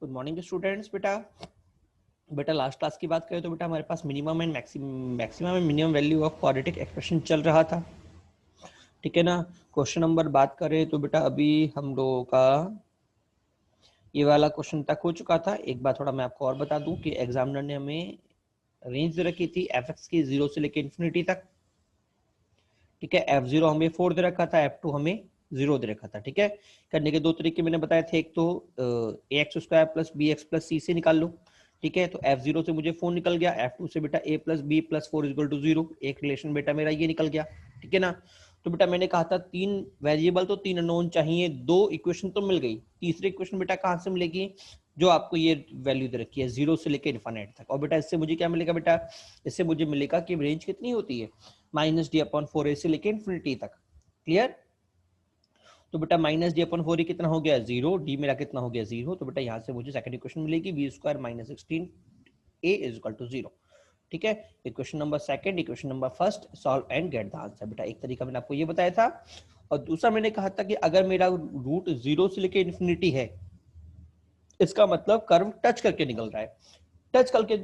Good morning students. बेटा last class की बात करें तो बेटा हमारे पास minimum and maximum and minimum value of quadratic expression चल रहा था, ठीक है ना। क्वेश्चन नंबर बात करें तो बेटा अभी हम लोगों का ये वाला क्वेश्चन तक हो चुका था। एक बार थोड़ा मैं आपको और बता दूं कि एग्जामिनर ने हमें रेंज दे रखी थी एफ एक्स की 0 से लेकर इन्फिनिटी तक, ठीक है। F0 हमें 4 दे रखा था, F2 हमें 0 दे रखा था, ठीक है। करने के दो तरीके मैंने बताए थे, एक तो a x square plus b x plus c से निकाल लो, ठीक है। तो F0 से मुझे 4 निकल गया, F2 से बेटा a plus b plus 4 equal to 0, एक रिलेशन बेटा मेरा ये निकल गया, ठीक है ना। तो बेटा मैंने कहा था 3 वेरिएबल तो 3 अननोन चाहिए, 2 इक्वेशन तो मिल गई, तीसरी इक्वेशन बेटा कहाँ से मिलेगी, जो आपको ये वैल्यू दे रखी है 0 से लेकर इनफाइनाइट तक। और बेटा इससे मुझे क्या मिलेगा बेटा, इससे मुझे मिलेगा कि रेंज कितनी होती है, माइनस डी अपॉन 4 से लेके इन्फिनिटी तक। क्लियर। तो बेटा माइनस डी अपॉन 4 कितना हो गया, 0, डी मेरा कितना हो गया 0। तो बेटा यहां से मुझे सेकंड इक्वेशन मिलेगी b square minus 16 a is equal to 0, ठीक है। Equation number second, equation number first, solve and get the answer. बेटा एक तरीका मैंने आपको ये बताया था, और दूसरा मैंने कहा था कि अगर मेरा रूट 0 से लेके इन्फिनिटी है, इसका मतलब कर्व टच करके निकल रहा है, टच करके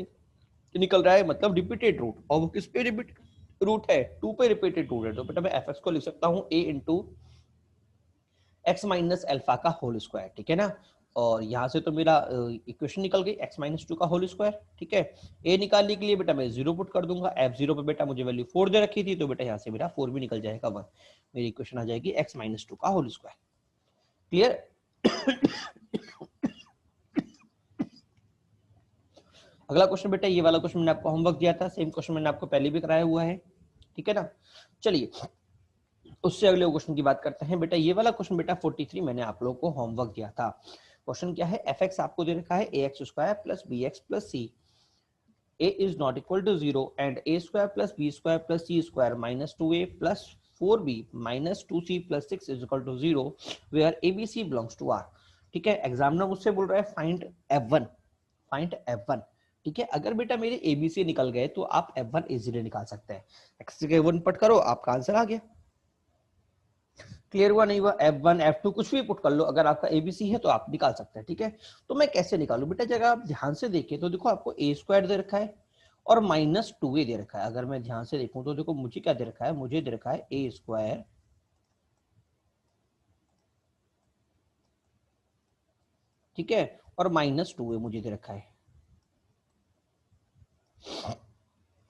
निकल रहा है मतलब रिपीटेड रूट, और वो किस पे रिपीट रूट है, 2 पे रिपीटेड रूट है। तो बेटा मैं एफ एक्स को लिख सकता हूँ a into x minus alpha का होल स्क्वायर, ठीक है ना। और यहां से तो मेरा इक्वेशन निकल गई x माइनस 2 का होल स्क्वायर, ठीक है। a निकालने के लिए बेटा मैं 0 पुट कर दूंगा, f0 पे बेटा मुझे वैल्यू 4 दे रखी थी, तो बेटा यहाँ से मेरा 4 भी निकल जाएगा 1, मेरी इक्वेशन आ जाएगी x माइनस 2 का होल स्क्वायर। क्लियर। अगला क्वेश्चन बेटा, ये वाला क्वेश्चन मैंने आपको होमवर्क दिया था, सेम क्वेश्चन मैंने आपको पहले भी कराया हुआ है, ठीक है ना। चलिए उससे अगले क्वेश्चन की बात करते हैं। बेटा ये वाला क्वेश्चन बेटा 43 मैंने आप लोगों को होमवर्क दिया था। क्वेश्चन क्या है, एफ एक्स आपको दे रखा है a x square plus b x plus c, a is not equal to 0 and a square plus b square plus c square minus 2a plus 4b minus 2c plus 6 is equal to 0 where abc belongs to r, ठीक है। Examiner मुझसे बोल रहा है find f1, find f1, ठीक है। अगर बेटा मेरे abc निकल गए तो आप f1 इजीली निकाल सकते हैं, x के 1 पट करो आपका आंसर आ गया। क्लियर हुआ नहीं हुआ, F1 F2 कुछ भी पुट कर लो, अगर आपका ABC है तो आप निकाल सकते हैं, ठीक है। तो मैं कैसे निकालू बेटा, जगह आप ध्यान से देखें तो देखो आपको a स्क्वायर दे रखा है और माइनस 2a दे रखा है। अगर मैं ध्यान से देखूं तो देखो मुझे क्या दे रखा है, मुझे दे रखा है a स्क्वायर ठीक है, और माइनस 2a मुझे दे रखा है।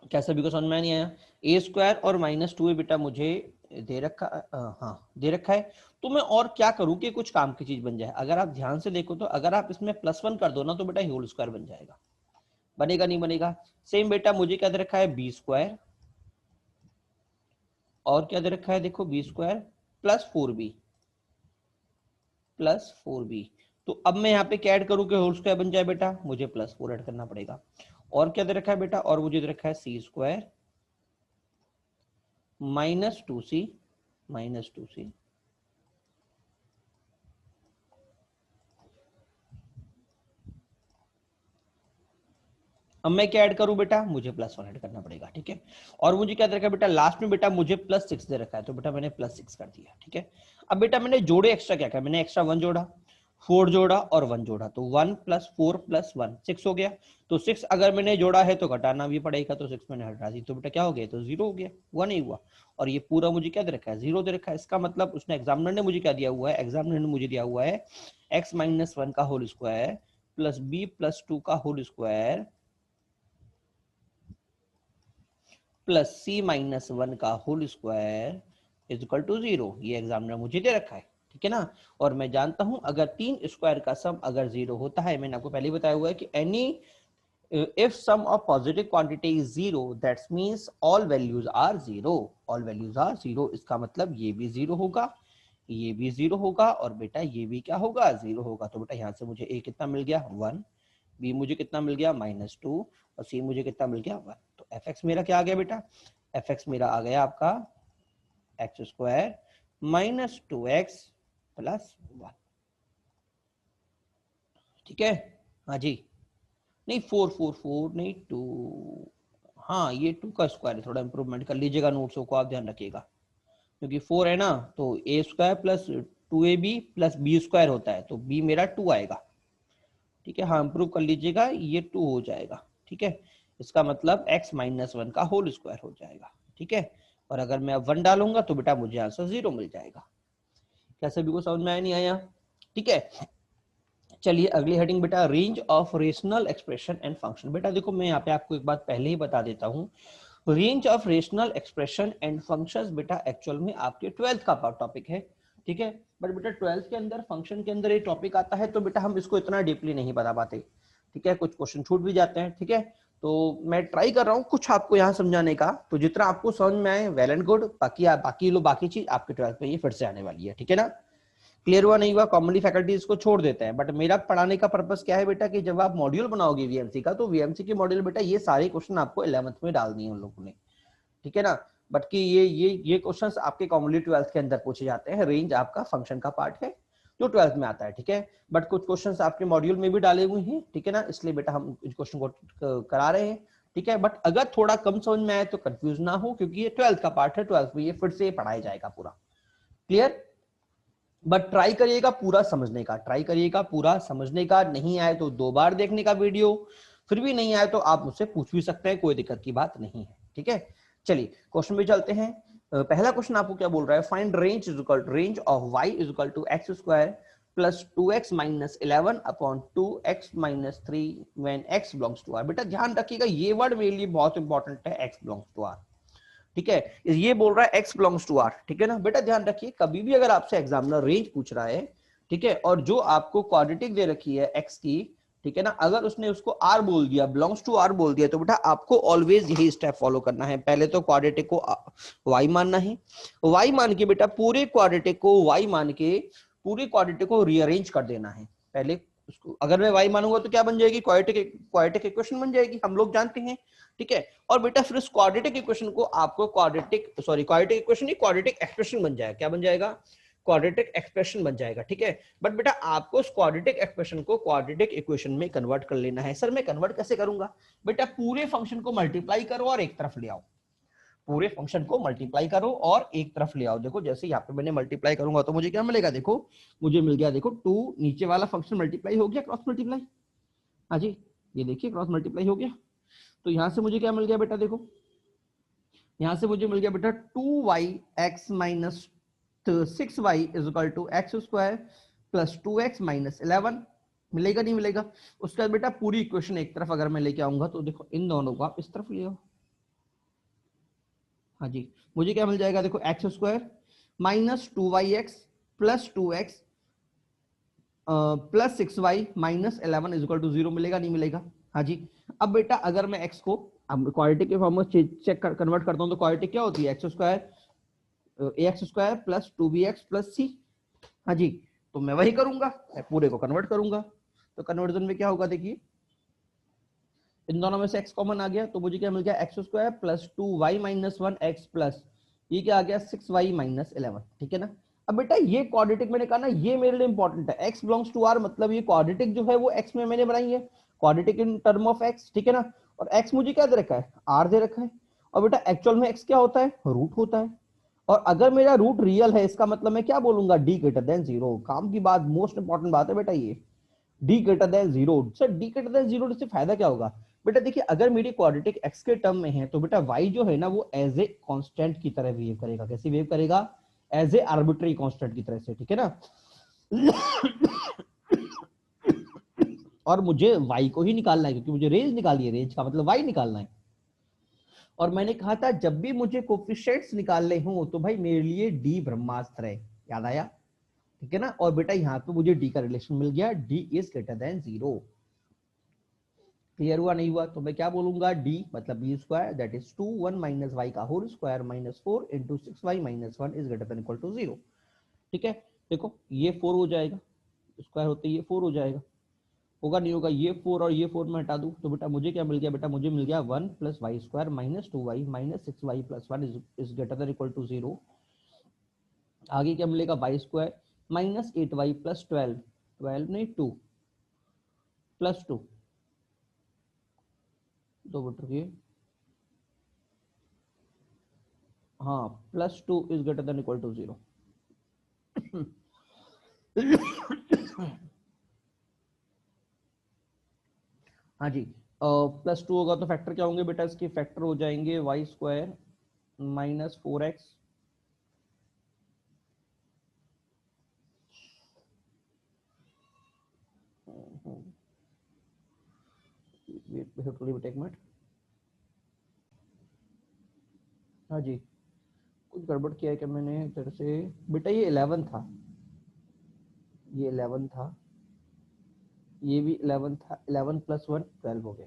क्या सभी को समझ में नहीं आया, a स्क्वायर और माइनस 2a बेटा मुझे दे रखा, हाँ दे रखा है। तो मैं और क्या करूं कि कुछ काम की चीज बन जाए। अगर आप ध्यान से देखो तो अगर आप इसमें +1 कर दो ना तो बेटा होल स्क्वायर बन जाएगा, बनेगा नहीं बनेगा। सेम बेटा मुझे क्या दे रखा है, बी स्क्वायर, और क्या दे रखा है देखो बी स्क्वायर प्लस 4b। तो अब मैं यहाँ पे क्या ऐड करूं कि होल स्क्वायर बन जाए बेटा, मुझे +4 ऐड करना पड़ेगा। और क्या दे रखा है बेटा, और मुझे दे रखा है सी स्क्वायर -2c। अब मैं क्या ऐड करूं बेटा, मुझे +1 ऐड करना पड़ेगा, ठीक है। और मुझे क्या दे रखा है बेटा, लास्ट में बेटा मुझे +6 दे रखा है, तो बेटा मैंने +6 कर दिया, ठीक है। अब बेटा मैंने जोड़े एक्स्ट्रा क्या किया, मैंने एक्स्ट्रा 1 जोड़ा, 4 जोड़ा और 1 जोड़ा, तो 1 + 4 + 1 6 हो गया। तो 6 अगर मैंने जोड़ा है तो घटाना भी पड़ेगा, तो 6 मैंने हटा दी, तो बेटा क्या हो गया, तो 0 हो गया, 1 नहीं हुआ। और ये पूरा मुझे क्या दे रखा है, 0 दे रखा है। इसका मतलब उसने एग्जामिनर ने मुझे क्या दिया हुआ है, एग्जामिनर ने मुझे दिया हुआ है x - 1 का होल स्क्वायर प्लस b + 2 का होल स्क्वायर प्लस c - 1 का whole square is equal to 0। ये एग्जामिनर मुझे दे रखा है, ठीक है ना। और मैं जानता हूं अगर 3 स्क्वायर का सम अगर 0 होता है, मैंने आपको पहले ही बताया हुआ है कि any if sum of positive quantity is 0 that means all values are 0, all values are 0। इसका मतलब ये भी 0 होगा, ये भी 0 होगा, और बेटा ये भी क्या होगा, 0 होगा। तो बेटा यहाँ से मुझे a कितना मिल गया 1, b मुझे कितना मिल गया -2, और c मुझे कितना मिल गया 1। तो एफ एक्स मेरा क्या आ गया बेटा, एफ एक्स मेरा आ गया आपका एक्स स्क्वायर -2x + 1, ठीक है। हाँ जी, नहीं 4 नहीं 2, हाँ ये 2 का स्क्वायर है, थोड़ा इंप्रूवमेंट कर लीजिएगा नोट्सों को, आप ध्यान रखिएगा, क्योंकि 4 है ना, तो a square + 2ab + b square होता है, तो b मेरा 2 आएगा, ठीक है, हाँ इम्प्रूव कर लीजिएगा, ये 2 हो जाएगा। ठीक है, इसका मतलब x माइनस 1 का होल स्क्वायर हो जाएगा। ठीक है, और अगर मैं अब 1 डालूंगा तो बेटा मुझे आंसर 0 मिल जाएगा। क्या सभी को समझ में आया नहीं आया? ठीक है, चलिए अगली हेडिंग बेटा, range of rational expression and function. बेटा देखो मैं यहाँ पे आपको एक बात पहले ही बता देता हूँ, range of rational expression and functions बेटा एक्चुअल में आपके 12th का टॉपिक है। ठीक है, बट बेटा 12th के अंदर फंक्शन के अंदर ये टॉपिक आता है तो बेटा हम इसको इतना डीपली नहीं बता पाते। ठीक है, कुछ क्वेश्चन छूट भी जाते हैं। ठीक है, तो मैं ट्राई कर रहा हूँ कुछ आपको यहाँ समझाने का, तो जितना आपको समझ में आए वेल एंड गुड, बाकी चीज आपके 12th में ये फिर से आने वाली है। ठीक है ना, क्लियर हुआ नहीं हुआ? कॉमनली फैकल्टी इसको छोड़ देते हैं, बट मेरा पढ़ाने का पर्पस क्या है बेटा कि जब आप मॉड्यूल बनाओगे वीएमसी का, तो वीएमसी के मॉड्यूल बेटा ये सारे क्वेश्चन आपको 11th में डाल दिए उन लोगों ने। ठीक है ना, बट कि ये क्वेश्चंस आपके कॉमनली 12th के अंदर पूछे जाते हैं। रेंज आपका फंक्शन का पार्ट है जो 12th में आता है। ठीक है, बट कुछ क्वेश्चंस आपके मॉड्यूल में भी डाले हुए हैं। ठीक है ना, इसलिए बेटा हम इस क्वेश्चन को करा रहे हैं। ठीक है, बट अगर थोड़ा कम समझ में आए तो कंफ्यूज ना हो, क्योंकि ये 12th का पार्ट है, 12th में ये फिर से पढ़ाया जाएगा पूरा। क्लियर? बट ट्राई करिएगा पूरा समझने का, ट्राई करिएगा पूरा समझने का। नहीं आए तो 2 बार देखने का वीडियो, फिर भी नहीं आए तो आप मुझसे पूछ भी सकते हैं, कोई दिक्कत की बात नहीं है। ठीक है, चलिए क्वेश्चन पे चलते हैं। पहला क्वेश्चन आपको क्या बोल रहा है, find range of y is equal to x square plus 2x minus 11 upon 2x minus 3 when x belongs to r। बेटा ध्यान रखिएगा ये वर्ड मेरे लिए बहुत इंपॉर्टेंट है, x बिलोंग्स टू r। ठीक है, ये बोल रहा है x बिलोंग्स टू r। ठीक है ना बेटा, ध्यान रखिए कभी भी अगर आपसे एग्जामिनर रेंज पूछ रहा है, ठीक है, और जो आपको क्वाड्रेटिक दे रखी है x की, ठीक है ना, अगर उसने उसको r बोल दिया, बिलोंग्स टू r बोल दिया, तो बेटा आपको ऑलवेज यही स्टेप फॉलो करना है। पहले तो क्वाड्रेटिक को y मानना है, y मान के बेटा पूरे क्वाड्रेटिक को y मान के पूरे क्वाड्रेटिक को रीअरेंज कर देना है। पहले उसको अगर मैं y मानूंगा तो क्या बन जाएगी, क्वाड्रेटिक इक्वेशन बन जाएगी, हम लोग जानते हैं। ठीक है, और बेटा फिर उस क्वाड्रेटिक इक्वेशन को आपको क्वाड्रेटिक इक्वेशन नहीं, क्वाड्रेटिक एक्सप्रेशन बन जाएगा। क्या बन जाएगा? क्वाड्रेटिक एक्सप्रेशन बन जाएगा। ठीक है, बट बेटा आपको उस क्वाड्रेटिक एक्सप्रेशन को क्वाड्रेटिक इक्वेशन में कन्वर्ट कर लेना है। सर मैं कन्वर्ट कैसे करूंगा? बेटा पूरे फंक्शन को मल्टीप्लाई करो और एक तरफ ले आओ, पूरे फंक्शन को मल्टीप्लाई करो और एक तरफ ले आओ। देखो जैसे यहाँ पे मैंने मल्टीप्लाई करूंगा तो मुझे क्या मिलेगा, देखो मुझे मिल गया, देखो 2 नीचे वाला फंक्शन मल्टीप्लाई हो गया, क्रॉस मल्टीप्लाई। हाँ जी, ये देखिए क्रॉस मल्टीप्लाई हो गया। तो यहां से मुझे क्या मिल गया बेटा, देखो यहां से मुझे मिल गया बेटा 2y(x minus 6y is equal to x square plus 2x minus 11। मिलेगा नहीं मिलेगा? उसके बाद बेटा पूरी इक्वेशन एक तरफ अगर मैं लेके आऊंगा तो देखो इन दोनों को आप इस तरफ ले आओ। हाँ जी, मुझे क्या मिल जाएगा, देखो x square minus 2y(x plus 2x plus 6y minus 11 is equal to 0। मिलेगा नहीं मिलेगा? हाँ जी, अब बेटा अगर मैं x को अब क्वाड्रेटिक के फॉर्म में चेक कन्वर्ट करता हूं तो क्वाड्रेटिक क्या होती है, x square x square plus 2bx plus c। हाँ जी, तो मैं वही करूंगा, मैं पूरे को कन्वर्ट करूंगा। तो कन्वर्जन में क्या होगा, देखिए इन दोनों में से x कॉमन आ गया तो मुझे क्या मिल गया, x square plus 2y minus 1x plus ये क्या आ गया 6y माइनस 11। ठीक है ना, अब बेटा ये क्वाड्रेटिक मैंने कहा ना ये मेरे लिए इंपॉर्टेंट है, x बिलोंग्स टू r, मतलब ये क्वाड्रेटिक जो है वो x में मैंने बनाई है, quadratic in term of x। ठीक है ना, और x मुझे क्या दे रखा है, r दे रखा है, और बेटा एक्चुअल में x क्या होता है, रूट होता है। और अगर मेरा रूट रियल है इसका मतलब मैं क्या बोलूंगा, d ग्रेटर देन 0। काम की बात, मोस्ट इंपॉर्टेंट बात है बेटा ये, D greater than 0। Sir D greater than 0 से फायदा क्या होगा? बेटा देखिए अगर मेरी क्वाड्रेटिक x के टर्म में है तो बेटा y जो है ना वो एज ए कांस्टेंट की तरह बिहेव करेगा। कैसे बिहेव करेगा? एज ए आर्बिट्री कांस्टेंट की तरह से। ठीक है ना, और मुझे y को ही निकालना है क्योंकि मुझे रेंज निकाली है, रेंज का मतलब y निकालना है। और मैंने कहा था जब भी मुझे कोफिशिएंट्स निकालने हो तो भाई मेरे लिए d ब्रह्मास्त्र है, याद आया? ठीक है ना, और बेटा यहाँ पे मुझे d का रिलेशन मिल गया, d is greater than 0। Clear हुआ नहीं हुआ? तो मैं क्या बोलूंगा, d मतलब b square that is 2 1 minus y का whole square minus 4 into 6y minus 1 is greater than equal to 0। ठीक है, देखो ये 4 हो जाएगा, स्क्वायर होते ये 4 हो जाएगा, होगा नहीं होगा? ये 4 और ये 4 मैं हटा दूं तो बेटा मुझे क्या मिल गया, बेटा मुझे मिल गया 1 plus y square minus 2y minus 6y plus 1 is greater than equal to 0। आगे क्या मिलेगा, Y square minus 8y plus 12 नहीं 2 प्लस 2, दो बट रखिए, हाँ plus 2 is greater than equal to 0। हाँ जी, +2 होगा तो फैक्टर क्या होंगे बेटा इसके? फैक्टर हो जाएंगे y² माइनस 4x एक मिनट। हाँ जी, कुछ गड़बड़ किया है क्या मैंने इधर से? बेटा ये 11 था, ये 11 था, ये भी 11 था, 11 + 1 12 हो गया।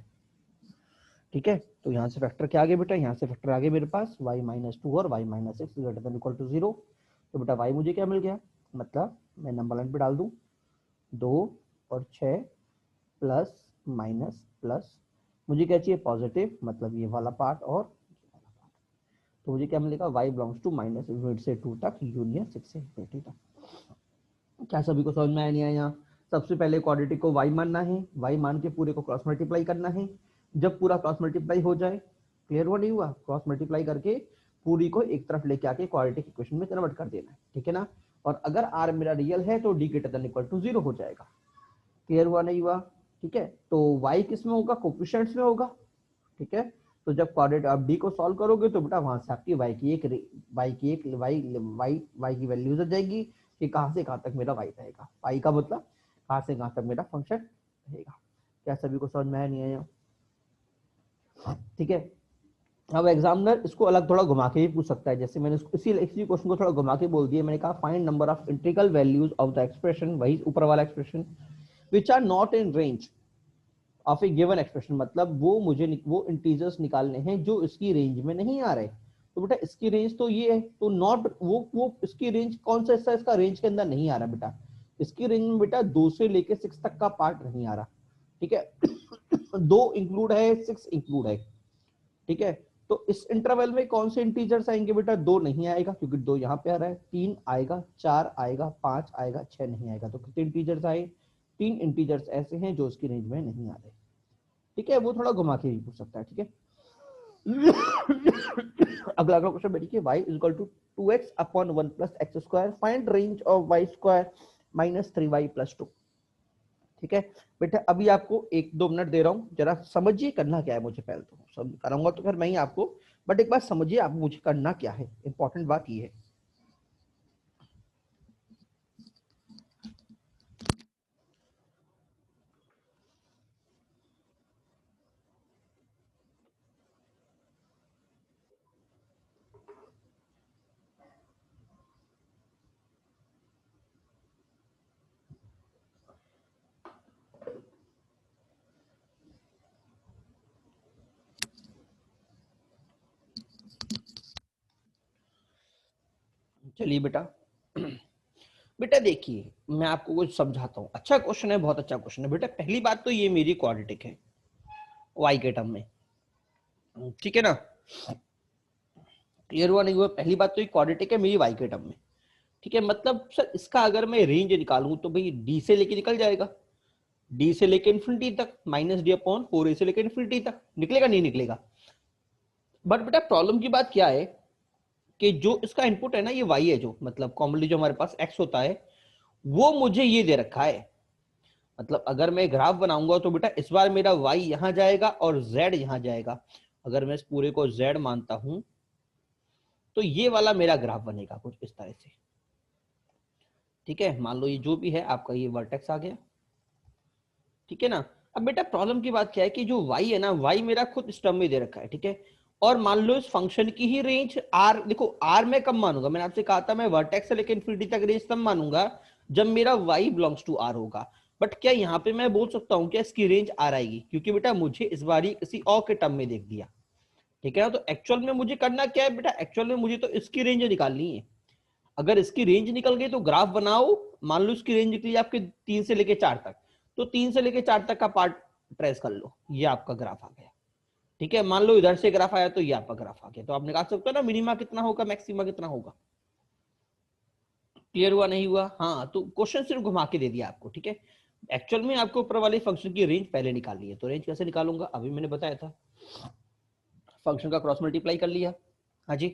ठीक है, तो यहाँ से फैक्टर क्या आ गया बेटा? यहाँ से फैक्टर आ गया मेरे पास y-2 और y-6 greater than equal to 0। तो बेटा y मुझे क्या मिल गया? मतलब मैं नंबर लाइन पे डाल दूं, 2 और 6 प्लस माइनस प्लस, मुझे क्या चाहिए? पॉजिटिव, मतलब ये वाला पार्ट और ये वाला पार्ट। तो मुझे क्या मिलेगा? y बिलोंग्स टू -, से 2 तक यूनियन 6 से इंफिनिटी तक। क्या सभी को समझ में आया नहीं आया? सबसे पहले क्वाड्रेटिक को y मानना है, y मान के पूरे को क्रॉस मल्टीप्लाई करना है। जब पूरा क्रॉस मल्टीप्लाई हो जाए, क्लियर हुआ नहीं हुआ? क्रॉस मल्टीप्लाई करके पूरी को एक तरफ लेके आके क्वाड्रेटिक इक्वेशन में कन्वर्ट कर देना है, ठीक है ना? और अगर r मेरा रियल है तो d greater than equal to 0 हो जाएगा। क्लियर हुआ नहीं हुआ? ठीक है, तो y किस में होगा? कोफिशिएंट्स में होगा, ठीक है? तो जब क्वाड्रेटिक आप d को सॉल्व करोगे तो बेटा वहां से आपकी y की वैल्यूज आ जाएगी कि कहां से कहां तक मेरा y रहेगा। y का मतलब कहां से कहां तक मेरा फंक्शन रहेगा। क्या सभी को समझ में आया नहीं आया? ठीक है, अब एग्जामिनर इसको अलग थोड़ा घुमा के भी पूछ सकता है, जैसे मैंने इसी क्वेश्चन को थोड़ा घुमा के बोल दिया। मैंने कहा find number of integral values of the expression, वही ऊपर वाला expression, which are not in range of a given expression, मतलब वो इंटीजर्स निकालने हैं जो इसकी रेंज में नहीं आ रहे। तो बेटा इसकी रेंज तो ये है, तो नॉट वो इसकी रेंज कौन सा हिस्सा इसका रेंज के अंदर नहीं आ रहा बेटा? इसकी रेंज में बेटा 2 से लेके 6 तक का पार्ट नहीं आ रहा, ठीक है? 2 इंक्लूड है, 6 इंक्लूड है, ठीक है? तो इस इंटरवल में कौन से इंटीजर्स आएंगे बेटा? 2 नहीं आएगा क्योंकि 2 यहाँ पे आ रहा है, 3 आएगा, 4 आएगा, 5 आएगा, 6 नहीं आएगा। तो कितने इंटीजर्स आए? 3 इंटीजर्स ऐसे हैं जो उसकी रेंज में नहीं आ रहे, ठीक है? वो थोड़ा घुमा के भी पूछ सकता है, ठीक है? अगला क्वेश्चन देखिए, y is equal to 2x upon 1 plus x square, find range of y square minus 3y plus 2। ठीक है बेटा, अभी आपको 1-2 मिनट दे रहा हूँ, जरा समझिए करना क्या है मुझे। पहले तो सब कराऊंगा तो फिर मैं ही आपको, बट एक बार समझिए आप मुझे करना क्या है, इंपॉर्टेंट बात ये है। चलिए बेटा, बेटा देखिए मैं आपको कुछ समझाता हूँ। अच्छा क्वेश्चन है, बहुत अच्छा क्वेश्चन है बेटा। पहली बात तो ये मेरी क्वाड्रेटिक है y के टर्म में, ठीक है ना? क्लियर हुआ नहीं हुआ? पहली बात तो ये क्वाड्रेटिक है मेरी y के टर्म में, ठीक है? मतलब सर इसका अगर मैं रेंज निकालूं तो भाई d से लेके निकल जाएगा, d से लेके इन्फिनिटी तक, -d/4a से लेके इन्फिनिटी तक निकलेगा, नहीं निकलेगा? बट बेटा प्रॉब्लम की बात क्या है कि जो इसका इनपुट है ना, ये y है, जो मतलब कॉमनली जो हमारे पास x होता है, वो मुझे ये दे रखा है। मतलब अगर मैं ग्राफ बनाऊंगा तो बेटा इस बार मेरा y यहां जाएगा और z यहां जाएगा। अगर मैं इस पूरे को z मानता हूं तो ये वाला मेरा ग्राफ बनेगा कुछ इस तरह से, ठीक है? मान लो ये जो भी है आपका, ये वर्टेक्स आ गया, ठीक है ना? अब बेटा प्रॉब्लम की बात क्या है कि जो y है ना, y मेरा खुद इस टर्म में दे रखा है, ठीक है? और मान लो इस फंक्शन की ही रेंज r, देखो r मैं कब मानूंगा? मैंने आपसे कहा था मैं वर्टेक्स से लेकर इन्फिनिटी तक रेंज तब मानूंगा जब मेरा y बिलोंग्स टू r होगा। बट क्या यहाँ पे मैं बोल सकता हूँ क्या इसकी रेंज r आएगी? क्योंकि बेटा मुझे इस बार ही किसी और के टर्म में देख दिया, ठीक है ना? तो एक्चुअल में मुझे करना क्या है बेटा? एक्चुअल में मुझे तो इसकी रेंज निकालनी है। अगर इसकी रेंज निकल गई तो ग्राफ बनाओ, मान लो इसकी रेंज निकली आपके 3 से लेके 4 तक, तो 3 से लेके 4 तक का पार्ट ट्रेस कर लो, ये आपका ग्राफ आ गया, ठीक है? मान लो इधर से ग्राफ आया तो ये आपका ग्राफ आ गया। तो आप निकाल सकते हो ना मिनिमा कितना होगा, मैक्सिमा कितना होगा। क्लियर हुआ नहीं हुआ? हाँ, तो क्वेश्चन सिर्फ घुमा के दे दिया आपको, ठीक है? एक्चुअल में आपको ऊपर वाले फंक्शन की रेंज पहले निकालनी है। तो रेंज कैसे निकालूंगा अभी मैंने बताया था, फंक्शन का क्रॉस मल्टीप्लाई कर लिया, हाँ जी।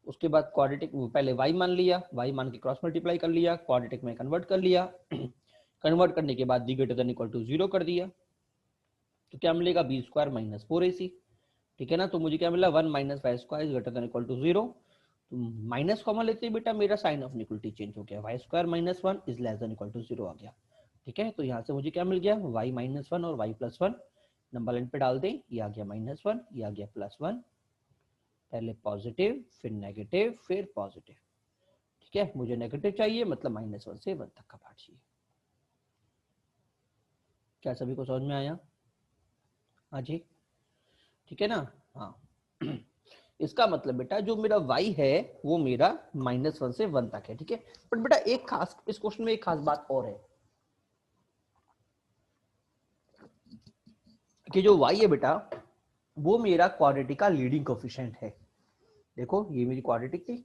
उसके बाद क्वाड्रेटिक पहले y मान लिया, y मान के क्रॉस मल्टीप्लाई कर लिया, क्वाड्रेटिक में कन्वर्ट कर लिया, कन्वर्ट करने के बाद d greater than equal to 0 कर दिया, तो क्या मिलेगा बी स्क्वायर माइनस 4ac, ठीक है ना। तो मुझे क्या मिला 1 minus y square is greater than equal to 0। तो माइनस कॉमन लेते ही बेटा मेरा साइन ऑफ इक्वलिटी चेंज हो गया, y square minus 1 is less than equal to 0 आ गया, ठीक है। तो यहाँ से मुझे क्या मिल गया y माइनस 1 और y प्लस 1 नंबर लाइन पे डाल दें, ये आ गया -1, ये आ गया +1, पहले पॉजिटिव फिर नेगेटिव फिर पॉजिटिव, ठीक है। मुझे नेगेटिव चाहिए मतलब -1 से 1 तक का पार्ट चाहिए। क्या सभी को समझ में आया? हाँ जी, ठीक है ना। हाँ इसका मतलब बेटा जो मेरा y है वो मेरा -1 से 1 तक है, ठीक है। बट बेटा एक खास इस क्वेश्चन में एक खास बात और है कि जो y है बेटा वो मेरा क्वाड्रेटिक का लीडिंग कोफिशिएंट है। देखो ये मेरी क्वाड्रेटिक थी,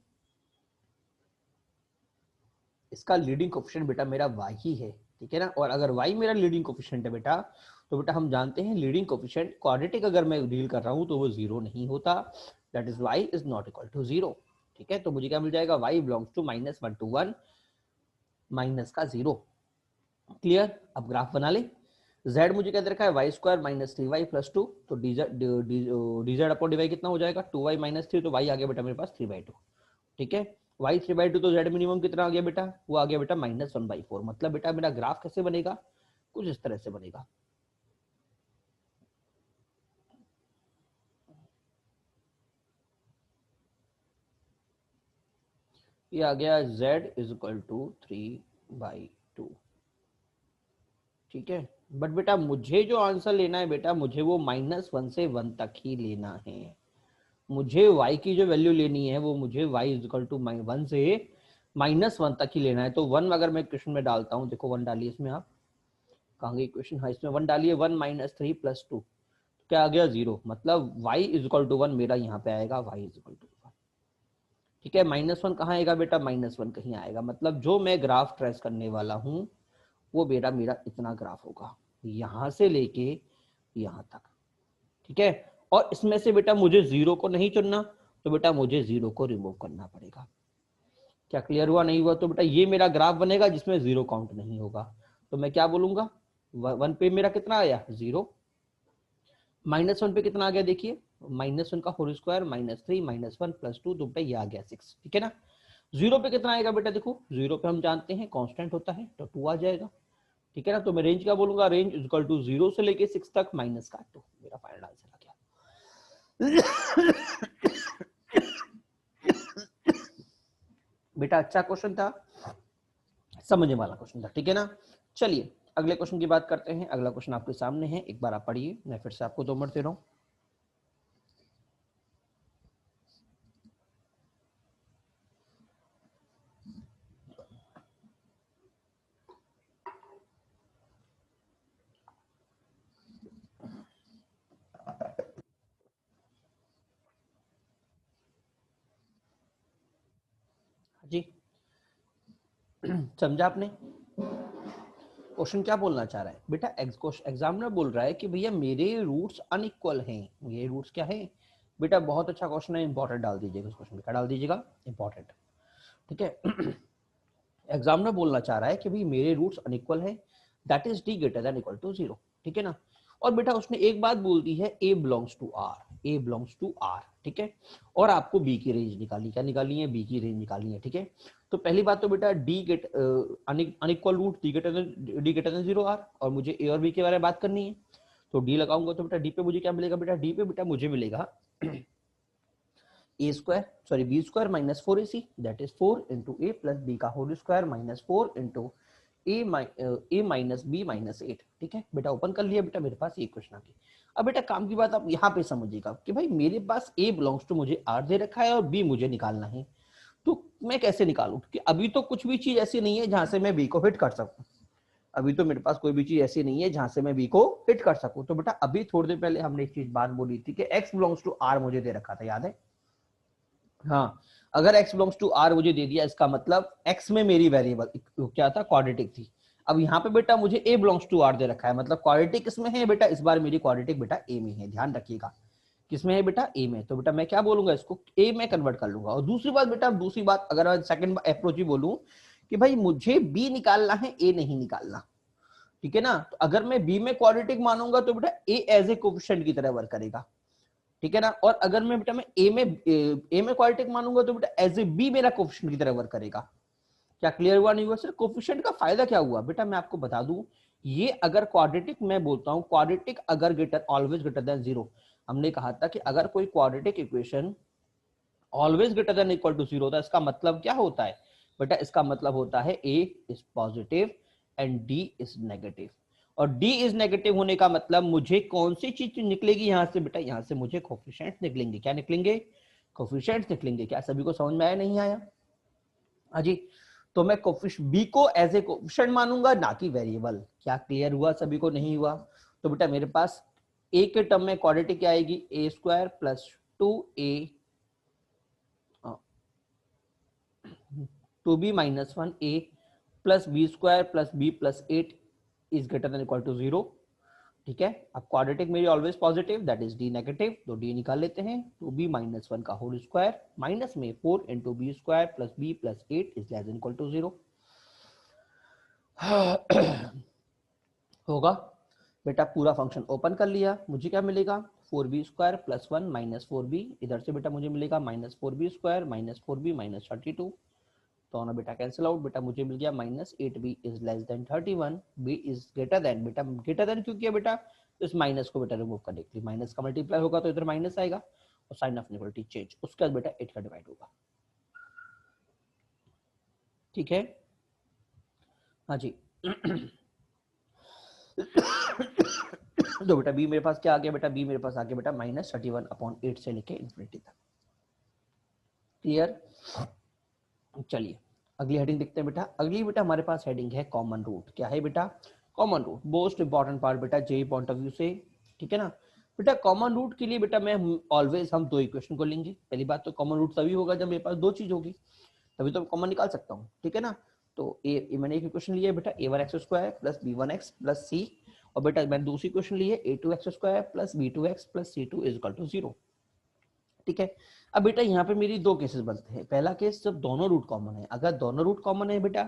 इसका लीडिंग कोफिशिएंट बेटा मेरा y ही है, ठीक है ना। और अगर y मेरा लीडिंग कोफिशिएंट है बेटा तो बेटा हम जानते हैं लीडिंग कोफिशिएंट क्वाड्रेटिक अगर मैं डील कर रहा हूं तो वो 0 नहीं होता, that is y is not equal to 0, ठीक है। तो मुझे क्या मिल जाएगा y belongs to -1 to 1 minus का 0। क्लियर? अब ग्राफ बना ले। z मुझे क्या दे रखा है y square minus 3y plus 2, तो dz अपॉन dy कितना हो जाएगा 2y माइनस 3, तो y आ गया बेटा मेरे पास 3/2, ठीक है। y 3/2 तो z मिनिमम कितना आ गया बेटा, वो आ गया बेटा -1/4। मतलब बेटा मेरा ग्राफ कैसे बनेगा, कुछ इस तरह से बनेगा। ये आ गया z इज इक्वल टू 3/2, ठीक है। बट बेटा मुझे जो आंसर लेना है बेटा मुझे वो -1 से 1 तक ही लेना है। मुझे y की जो वैल्यू लेनी है वो मुझे y इज इक्वल टू 1 से -1 तक ही लेना है। तो 1 अगर मैं क्वेश्चन में डालता हूँ, देखो 1 डालिए इसमें, आप कहाँ गई क्वेश्चन, हाँ इसमें 1 डालिए, 1 - 3 + 2 क्या आ गया 0, मतलब y इज इक्वल टू 1 मेरा यहाँ पे आएगा y इज इक्वल टू 1, ठीक है। -1 कहाँ आएगा बेटा, -1 कहीं आएगा, मतलब जो मैं ग्राफ ट्रेस करने वाला हूँ वो मेरा इतना ग्राफ होगा यहां से लेके यहां तक, ठीक है। और इसमें से बेटा मुझे 0 को नहीं चुनना, तो बेटा मुझे 0 को रिमूव करना पड़ेगा। क्या क्लियर हुआ? नहीं हुआ? तो बेटा ये मेरा ग्राफ बनेगा जिसमें 0 काउंट नहीं होगा। तो मैं क्या बोलूंगा, 1 पे मेरा कितना आया 0, -1 पे कितना आ गया देखिए, -1 का होल स्क्वायर -3 -1 + 2, तो बेटा ये आ गया 6, ठीक है ना। 0 पे कितना आएगा बेटा, देखो 0 पे हम जानते हैं कांस्टेंट होता है तो 2 आ जाएगा, ठीक है ना। तो मैं रेंज क्या बोलूंगा, रेंज इज इक्वल टू 0 से लेके 6 तक माइनस का 2, मेरा फाइनल आंसर आ गया। बेटा अच्छा क्वेश्चन था, समझने वाला क्वेश्चन था, ठीक है ना। चलिए अगले क्वेश्चन की बात करते हैं। अगला क्वेश्चन आपके सामने है, एक बार आप पढ़िए, मैं फिर से आपको 2 मिनट दे रहा हूं। जी समझा आपने? क्वेश्चन क्या बोलना चाह रहा है बेटा, एग्जामिनर बोल रहा है कि भैया मेरे रूट्स अनइक्वल हैं। ये रूट्स क्या है बेटा, बहुत अच्छा क्वेश्चन है, इंपॉर्टेंट डाल दीजिएगा इस क्वेश्चन में, क्या डाल दीजिएगा, इंपॉर्टेंट, ठीक है। एग्जामिनर बोलना चाह रहा है कि भाई मेरे रूट्स अनइक्वल है, that is d greater than equal to 0, ठीक है ना। और बेटा उसने एक बात बोल दी है, a belongs to r, a belongs to r, ठीक है। और आपको b की रेंज निकालनी, क्या निकालनी है, b की रेंज निकालनी है, ठीक है। तो पहली बात तो बेटा unequal root d greater than 0 r, और मुझे a और b के बारे में बात करनी है, तो d लगाऊंगा तो बेटा d पे मुझे क्या मिलेगा बेटा, d पे बेटा मुझे मिलेगा b square minus 4ac, that is 4 into a plus b का whole square minus 4 into a minus b minus 8, ठीक है बेटा। ओपन कर लिया बेटा, मेरे पास ये क्वेश्चन आ गया। अब बेटा काम की बात आप यहाँ पे समझिएगा कि भाई मेरे पास a बिलोंग्स टू मुझे r दे रखा है और b मुझे निकालना है, तो मैं कैसे निकालूं, क्योंकि अभी तो कुछ भी चीज ऐसी नहीं है जहां से मैं b को हिट कर सकूं। अभी तो मेरे पास कोई भी चीज ऐसी नहीं है जहां से मैं b को हिट कर सकूं। तो बेटा अभी थोड़ी देर पहले हमने एक चीज बात बोली थी कि x बिलोंग्स टू r मुझे दे रखा था, याद है? हाँ, अगर x बिलोंग्स टू r मुझे दे दिया, इसका मतलब x में मेरी वेरिएबल क्या था, क्वाड्रेटिक थी। अब यहाँ पे बेटा मुझे a बिलोंग्स टू r दे रखा है, मतलब क्वाड्रेटिक किसमें है बेटा, इस बार मेरी क्वाड्रेटिक बेटा a में है, ध्यान रखिएगा किसमें है बेटा, a में। तो बेटा मैं क्या बोलूंगा, इसको a में कन्वर्ट कर लूंगा। और दूसरी बात बेटा, दूसरी बात अगर सेकंड अप्रोच ही बोलूं कि भाई मुझे b निकालना है, a नहीं निकालना, ठीक है ना। तो अगर मैं बी में क्वाड्रेटिक मानूंगा तो बेटा ए एज ए कोफिशिएंट की तरह वर्क करेगा, ठीक है ना। और अगर मैं बेटा मैं ए में क्वाड्रेटिक मानूंगा तो बेटा एज ए बी मेरा कोफिशिएंट की तरह वर्क करेगा। क्या क्लियर हुआ नहीं हुआ सर? कोफिशिएंट का फायदा क्या हुआ बेटा, मैं आपको बता दूं, ये अगर क्वाड्रेटिक, मैं बोलता हूं क्वाड्रेटिक अगर greater always greater than zero, हमने कहा था कि अगर कोई quadratic equation always greater than equal to zero होता है, इसका मतलब क्या होता है बेटा, इसका मतलब होता है a is positive and d is negative. और डी इज नेगेटिव होने का मतलब मुझे कौन सी चीज निकलेगी यहां से बेटा, यहां से मुझे कोफिशिएंट्स निकलेंगे। क्या निकलेंगे? कोफिशिएंट्स निकलेंगे। क्या सभी को समझ में आया नहीं आया? हाँ जी। तो मैं बी को एज ए कोफिशिएंट मानूंगा ना कि वेरिएबल। क्या क्लियर हुआ सभी को? नहीं हुआ? तो बेटा मेरे पास ए के टर्म में क्वाड्रेटिक क्या आएगी, a square plus 2a 2b minus 1a plus b square plus b plus 8 is greater than equal to 0। ठीक है। अब क्वाड्रेटिक मेरी always positive, that is d negative, तो डी निकाल लेते हैं। 2b माइनस 1 का होल स्क्वायर माइनस में 4 into b square plus b plus 8 is less than equal to 0 होगा। बेटा पूरा फंक्शन ओपन कर लिया, मुझे क्या मिलेगा, 4b square plus 1 minus 4b, इधर से बेटा मुझे मिलेगा minus 4b square minus 4b minus 32, तो ना बेटा कैंसिल आउट, बेटा मुझे मिल गया minus 8b is less then 31, b is greater then, बेटा ग्रेटर देन क्यों किया बेटा, तो इस माइनस को बेटा रिमूव करने के लिए, माइनस का मल्टीप्लाई होगा तो इधर माइनस आएगा और साइन ऑफ इक्वलिटी चेंज, उसके बाद बेटा 8 का डिवाइड होगा। ठीक है, हाँ जी। तो बेटा बी मेरे पास क्या आ गया बेटा, बी मेरे पास आ गया बेटा माइनस 31 अपॉन 8 से लेके इन्फिनिटी तक। क्लियर? चलिए अगली हेडिंग देखते हैं बेटा। अगली बेटा हमारे पास हेडिंग है कॉमन रूट। क्या है बेटा? Common root, most important part बेटा जे पॉइंट ऑफ व्यू से। ठीक है ना बेटा, कॉमन रूट के लिए बेटा मैं ऑलवेज हम दो इक्वेशन को लेंगे। पहली बात तो कॉमन रूट तभी होगा जब मेरे पास दो चीज होगी, तभी तो कॉमन निकाल सकता हूँ। ठीक है ना, तो ए मैंने एक इक्वेशन लिया है बेटा a1x square plus b1x plus c, और बेटा मैंने दूसरी इक्वेशन ली है a2x square plus b2x plus c2 is equal to 0। ठीक है। अब बेटा यहाँ पे मेरी दो केसेस बनते हैं। पहला केस जब दोनों रूट कॉमन है, अगर दोनों रूट कॉमन है बेटा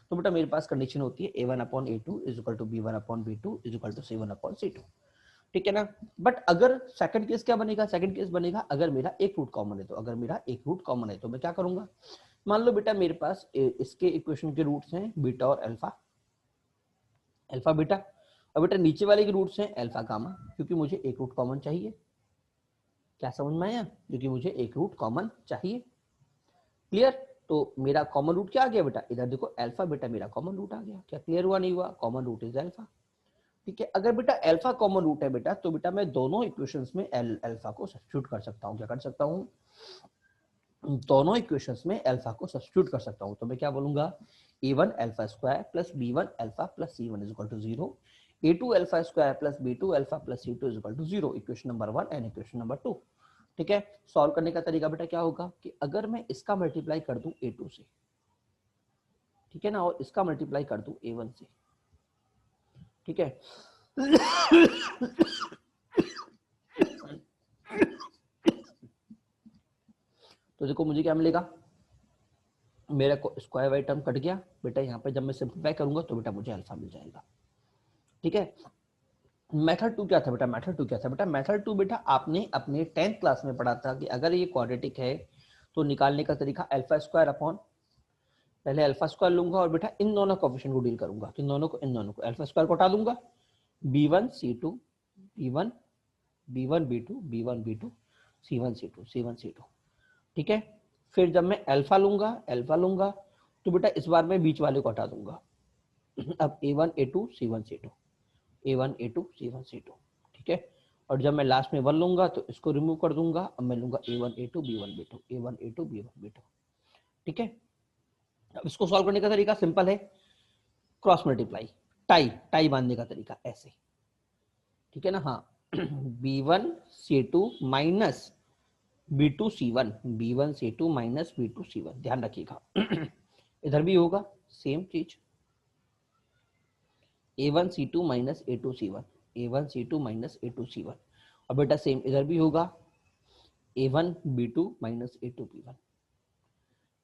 तो बेटा मेरे पास कंडीशन होती है a1 upon a2 is equal to b1 upon b2 is equal to c1 upon c2। ठीक है ना। बट अगर सेकंड केस क्या बनेगा, सेकंड केस बनेगा अगर मेरा एक रूट कॉमन है, तो अगर मेरा एक रूट कॉमन है तो मैं क्या करूंगा, मान लो बेटा मेरे पास इसके इक्वेशन के रूट्स हैं बीटा और अल्फा, अल्फा बीटा, और बेटा नीचे वाले के रूट्स हैं अल्फा गामा, क्योंकि मुझे एक रूट कॉमन चाहिए। क्या समझ में आया? क्योंकि मुझे एक रूट कॉमन चाहिए। क्लियर? तो मेरा कॉमन रूट क्या आ गया बेटा, इधर देखो अल्फा बेटा मेरा कॉमन रूट आ गया। क्या क्लियर हुआ नहीं हुआ? Common root is alpha. ठीक है, अगर बेटा अल्फा कॉमन रूट है बेटा तो बेटा मैं दोनों इक्वेशंस में अल्फा को सब्स्टिट्यूट कर सकता हूँ। क्या कर सकता हूँ? दोनों इक्वेशंस में अल्फा को सब्स्टिट्यूट कर सकता हूँ। तो मैं क्या बोलूंगा, a1 alpha square plus b1 alpha plus c1 is equal to 0, a2 alpha square plus b2 alpha plus c2 is equal to 0, equation number 1 and equation number 2। ठीक है, सॉल्व करने का तरीका बेटा क्या होगा कि अगर मैं इसका मल्टीप्लाई कर दूं a2 से, ठीक है ना, और इसका मल्टीप्लाई कर दूं a1 से, ठीक है, तो देखो मुझे क्या मिलेगा, मेरा स्क्वायर वाई टर्म कट गया बेटा, यहाँ पे जब मैं सिंप्लीफाई करूंगा तो बेटा मुझे अल्फा मिल जाएगा। ठीक है, मेथड टू क्या था बेटा, मेथड टू क्या था बेटा, मेथड टू बेटा आपने अपने 10th क्लास में पढ़ा था कि अगर ये क्वाड्रेटिक है तो निकालने का तरीका अल्फा स्क्वायर अपॉन, पहले अल्फा स्क्वायर लूंगा और बेटा इन दोनों कोएफिशिएंट को डील करूंगा, तो इन दोनों को अल्फा स्क्वायर को हटा दूंगा, b1 c2 b1 b1 b2 b1 b2 c1 c2 c1 c2। ठीक है, फिर जब मैं अल्फा लूंगा तो बेटा इस बार मैं बीच वाले को हटा दूंगा। अब a1 a2 c1 c2 a1 a2 c1 c2। ठीक है, और जब मैं लास्ट में 1 लूंगा तो इसको रिमूव कर दूंगा, अब मैं लूंगा a1 a2 b1 b2 a1 a2 b1 b2। ठीक है, अब इसको सॉल्व करने का तरीका सिंपल है, क्रॉस मल्टीप्लाई, टाई बांधने का तरीका ऐसे। ठीक है ना, हाँ, b1 c2 minus b2 c1, b1 c2 minus b2 c1, ध्यान रखिएगा। इधर भी होगा सेम चीज, a1 c2 minus a2 c1, a1 c2 minus a2 c1, और बेटा सेम इधर भी होगा a1 b2 minus a2 b1।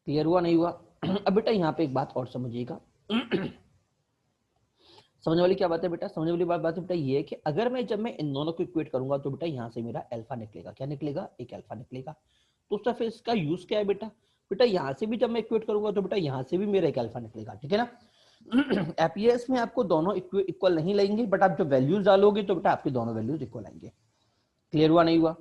Clear हुआ नहीं हुआ? अब बेटा यहाँ पे एक बात और समझिएगा, समझने वाली क्या बात है बेटा? समझने वाली बात है बेटा ये है कि अगर मैं जब मैं इन दोनों को इक्वेट करूंगा तो बेटा यहाँ से मेरा अल्फा निकलेगा। क्या निकलेगा? एक अल्फा निकलेगा। तो उसका फिर इसका यूज क्या है बेटा? बेटा यहाँ से भी जब मैं इक्वेट करूंगा तो बेटा यहाँ से भी मेरा एक अल्फा निकलेगा। ठीक है ना? एपीएस में आपको दोनों इक्वल नहीं लेंगे, बट आप जब वैल्यूज डालोगे तो बेटा आपके दोनों वैल्यूज इक्वल आएंगे। क्लियर हुआ नहीं हुआ?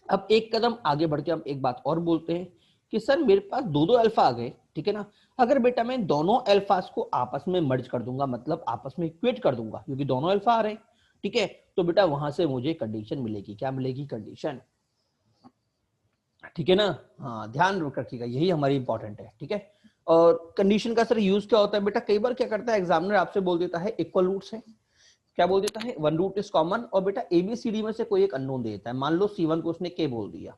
अब एक कदम आगे बढ़ के हम एक बात और बोलते हैं कि सर मेरे पास दो दो अल्फा आ गए, ठीक है ना? अगर बेटा मैं दोनों अल्फास को आपस में मर्ज कर दूंगा, मतलब आपस में इक्वेट कर दूंगा, क्योंकि दोनों अल्फा आ रहे हैं, ठीक है, तो बेटा वहां से मुझे कंडीशन मिलेगी। क्या मिलेगी? कंडीशन। ठीक है ना? हाँ, ध्यान रखिएगा, यही हमारी इंपॉर्टेंट है। ठीक है, और कंडीशन का सर यूज क्या होता है बेटा? कई बार क्या करता है एग्जामिनर आपसे बोल देता है इक्वल रूट्स है, क्या बोल देता है? वन रूट इज कॉमन, और बेटा एबीसीडी में से कोई एक अननोन दे देता है। मान लो C1 को उसने के बोल दिया।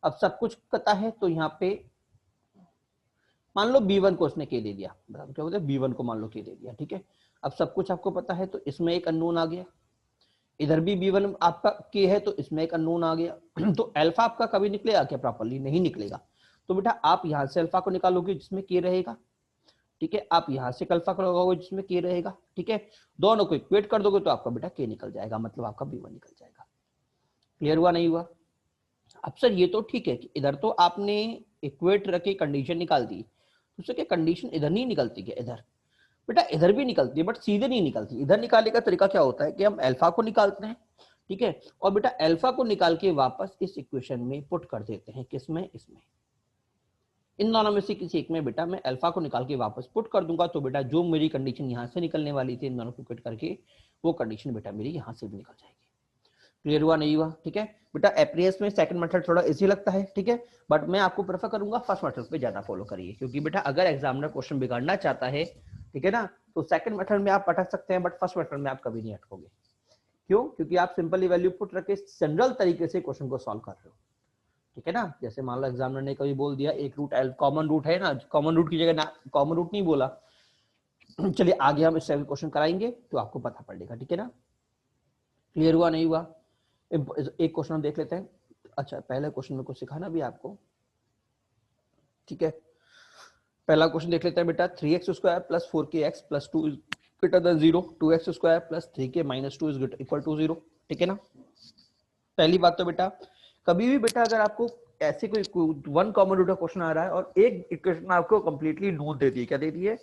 अब सब कुछ पता है तो यहाँ पे मान लो B1 को उसने के दे दिया, क्या बोलते हैं? B1 को मान लो के दे दिया। ठीक है, अब सब कुछ आपको पता है तो इसमें एक अननोन आ गया, इधर भी B1 आपका के है तो इसमें एक अननोन आ गया। तो अल्फा आपका कभी निकलेगा क्या? प्रॉपर्ली नहीं निकलेगा। तो बेटा आप यहां से अल्फा को निकालोगे जिसमें के रहेगा, ठीक है, आप यहां से अल्फा को लगाओगे जिसमें के रहेगा, ठीक है, दोनों को इक्वेट कर दोगे तो आपका बेटा के निकल जाएगा, मतलब आपका B1 निकल जाएगा। क्लियर हुआ नहीं हुआ? अब सर ये तो ठीक है कि इधर तो आपने इक्वेट रखे कंडीशन निकाल दी, तो क्या कंडीशन इधर नहीं निकलती क्या? इधर बेटा इधर भी निकलती है, बट सीधे नहीं निकलती। इधर निकालने का तरीका क्या होता है कि हम अल्फा को निकालते हैं, ठीक है, और बेटा अल्फा को निकाल के वापस इस इक्वेशन में पुट कर देते हैं। किसमें? इसमें। इन दोनों में से किसी एक में बेटा मैं अल्फा को निकाल के वापस पुट कर दूंगा, तो बेटा जो मेरी कंडीशन यहां से निकलने वाली थी इन दोनों को पुट करके, वो कंडीशन बेटा मेरी यहां से भी निकल जाएगी। क्लियर हुआ नहीं हुआ? ठीक है बेटा, एपीएस में सेकंड मेथड थोड़ा इजी लगता है, ठीक है, बट मैं आपको प्रेफर करूंगा फर्स्ट मेथड पे ज्यादा फॉलो करिए, क्योंकि बेटा अगर एग्जामिनर क्वेश्चन बिगाड़ना चाहता है, ठीक है ना, तो सेकंड मेथड में आप अटक सकते हैं, बट फर्स्ट मेथड में आप कभी नहीं अटकोगे। क्यों? क्योंकि आप सिंपली वैल्यू पुट रख के जनरल तरीके से क्वेश्चन को सॉल्व कर रहे हो। ठीक है ना? जैसे मान लो एग्जामिनर ने कभी बोल दिया एक रूट कॉमन रूट है ना, कॉमन रूट की जगह ना कॉमन रूट नहीं बोला, चलिए आगे हम इस टाइप क्वेश्चन कराएंगे तो आपको पता पड़ेगा। ठीक है ना? क्लियर हुआ नहीं हुआ? एक क्वेश्चन हम देख लेते हैं। अच्छा, पहले क्वेश्चन में कुछ सिखाना भी आपको, ठीक है, पहला क्वेश्चन देख लेते हैं बेटा। 3x² plus 4kx plus 2 is greater than 0, 2x² plus 3k minus 2 is equal to 0। ठीक है ना? पहली बात तो बेटा कभी भी बेटा अगर आपको ऐसे कोई वन कॉमन रूट का क्वेश्चन आ रहा है और एक इक्वेशन आपको कंप्लीटली नोन दे दी है, क्या दे दी है?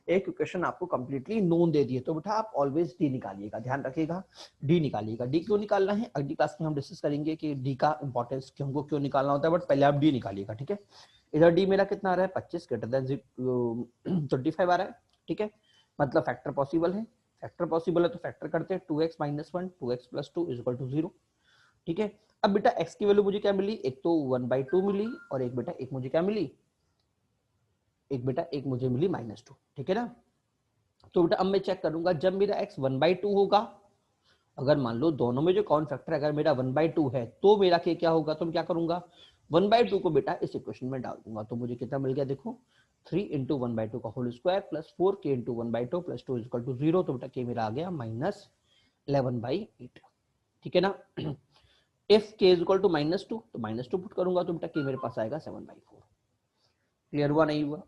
एक इक्वेशन आपको कंप्लीटली नोन दे दी है, तो बेटा आप ऑलवेज डी निकालिएगा। ध्यान रखिएगा, डी निकालिएगा। डी क्यों निकालना है अगली क्लास में हम डिस्कस करेंगे कि डी का इंपॉर्टेंस हमको क्यों निकालना होता है, बट पहले आप डी निकालिएगा। ठीक है, इधर डी मेरा कितना आ रहा है? 25 ग्रेटर देन 25 आ रहा है। ठीक है, मतलब फैक्टर पॉसिबल है। फैक्टर पॉसिबल है तो फैक्टर करते हैं, 2x minus 1 2x plus 2 is equal to 0। ठीक है, अब बेटा x की वैल्यू मुझे क्या मिली? एक तो 1/2 मिली, और एक बेटा एक मुझे क्या मिली? एक बेटा एक मुझे मिली -2। ठीक है ना? तो बेटा अब मैं चेक करूंगा जब मेरा x 1/2 होगा, अगर मान लो दोनों में जो कॉमन फैक्टर अगर मेरा 1/2 है तो मेरा k क्या होगा? तो मैं क्या करूंगा? 1/2 को बेटा इस इक्वेशन में डाल दूंगा, तो मुझे कितना मिल गया? देखो 3 × 1/2 का whole square plus 4k × 1/2 plus 2 is equal to 0। तो बेटा k मेरा आ गया -11/8। ठीक है ना? If k is equal to -2 तो -2 पुट करूंगा तो बेटा k मेरे पास आएगा 7/4। क्लियर हुआ नहीं हुआ?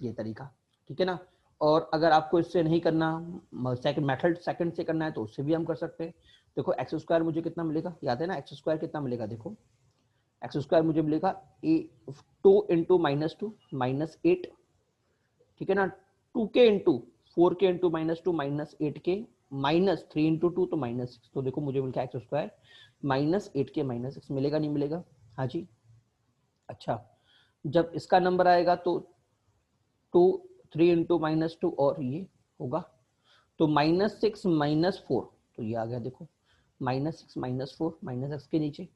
ये तरीका। ठीक है ना? और अगर आपको इससे नहीं करना, सेकंड मेथड सेकंड से करना है तो उससे भी हम कर सकते हैं। देखो x² मुझे कितना मिलेगा? याद है ना x² कितना मिलेगा? देखो x² मुझे मिलेगा 2 × -2 -8। ठीक है ना? 2k × 4k × -2 -8k माइनस 3 × 2 तो -6। तो देखो मुझे मिल गया x² -8k -6। मिलेगा नहीं मिलेगा? हाँ जी। अच्छा, जब इसका नंबर आएगा तो 2 3 × -2 और ये होगा तो -6 -4, तो ये आ गया देखो -6 -4 -x के नीचे।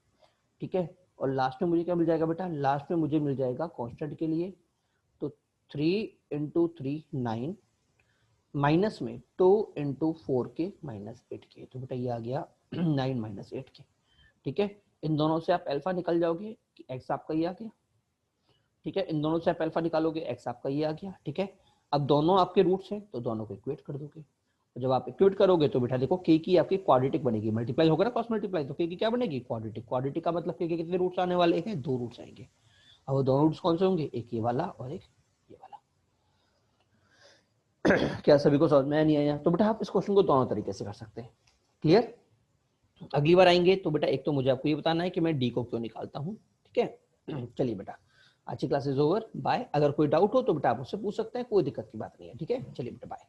ठीक है, और लास्ट में मुझे क्या मिल जाएगा बेटा? लास्ट में मुझे मिल जाएगा कांस्टेंट के लिए तो 3 × 3 9 माइनस में 2 × 4k -8k, तो बेटा ये आ गया 9 - 8k। ठीक है, इन दोनों से आप अल्फा निकल जाओगे कि x आपका ये आ गया। ठीक है, इन दोनों से आप अल्फा निकालोगे, x आपका ये आ गया। ठीक है, अब दोनों आपके रूट्स हैं तो दोनों को इक्वेट कर दोगे, और जब आप इक्वेट करोगे तो बेटा देखो k की आपकी क्वाड्रेटिक बनेगी, मल्टीप्लाई होगा ना क्रॉस मल्टीप्लाई, तो k की क्या बनेगी? क्वाड्रेटिक। क्वाड्रेटिक का मतलब k के कितने रूट्स आने वाले हैं? 2 रूट्स आएंगे। अब वो दोनों रूट्स कौन से होंगे? एक ये वाला और एक ये वाला। क्या सभी को समझ में नहीं आया? तो बेटा आप इस क्वेश्चन को दोनों तरीके से कर सकते हैं। क्लियर? अगली बार आएंगे तो बेटा एक तो मुझे आपको ये बताना है कि मैं डी को क्यों निकालता हूँ। ठीक है, चलिए बेटा आज की क्लास इज ओवर, बाय। अगर कोई डाउट हो तो बेटा आप मुझसे पूछ सकते हैं, कोई दिक्कत की बात नहीं है। ठीक है, चलिए बेटा बाय।